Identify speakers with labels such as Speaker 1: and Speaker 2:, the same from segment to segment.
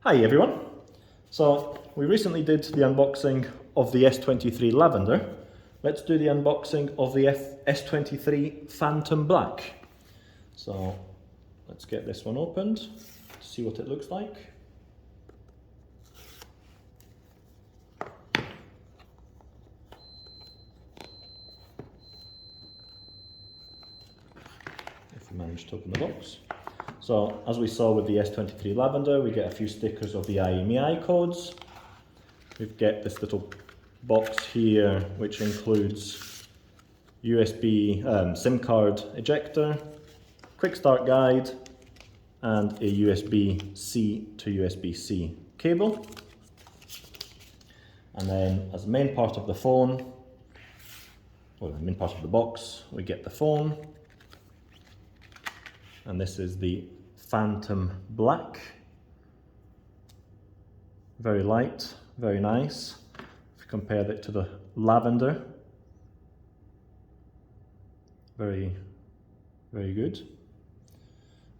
Speaker 1: Hi everyone. So we recently did the unboxing of the S23 Lavender. Let's do the unboxing of the S23 Phantom Black. So let's get this one opened to see what it looks like. If we manage to open the box. So, as we saw with the S23 Lavender, we get a few stickers of the IMEI codes. We get this little box here, which includes USB SIM card ejector, quick start guide, and a USB-C to USB-C cable. And then, as the main part of the phone, or the main part of the box, we get the phone. And this is the Phantom Black. Very light, very nice. If you compare it to the Lavender, very, very good.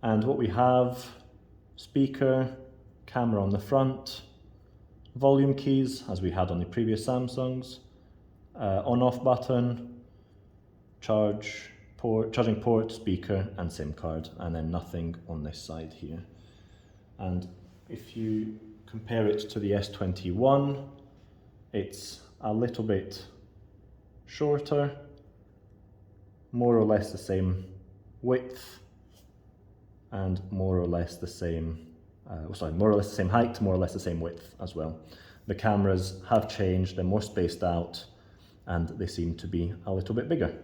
Speaker 1: And what we have, speaker, camera on the front, volume keys, as we had on the previous Samsungs, on-off button, charging port, speaker and SIM card, and then nothing on this side here. And if you compare it to the S21, it's a little bit shorter, more or less the same width, and more or less the same, more or less the same height, more or less the same width as well. The cameras have changed, they're more spaced out, and they seem to be a little bit bigger.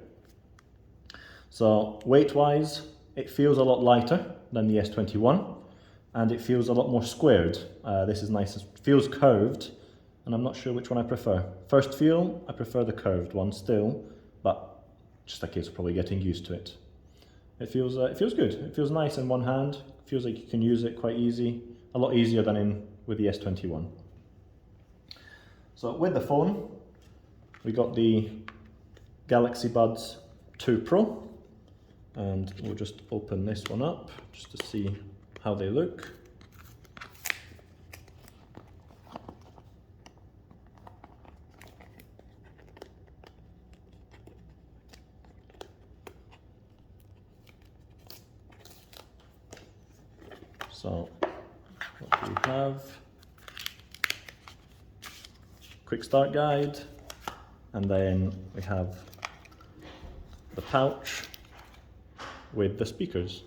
Speaker 1: So weight-wise, it feels a lot lighter than the S21, and it feels a lot more squared. This is nice, it feels curved, and I'm not sure which one I prefer. First feel, I prefer the curved one still, but just a case of probably getting used to it. It feels good, it feels nice in one hand, it feels like you can use it quite easy, a lot easier than with the S21. So with the phone, we got the Galaxy Buds 2 Pro. And we'll just open this one up just to see how they look. So what do we have? Quick start guide, and then we have the pouch with the speakers.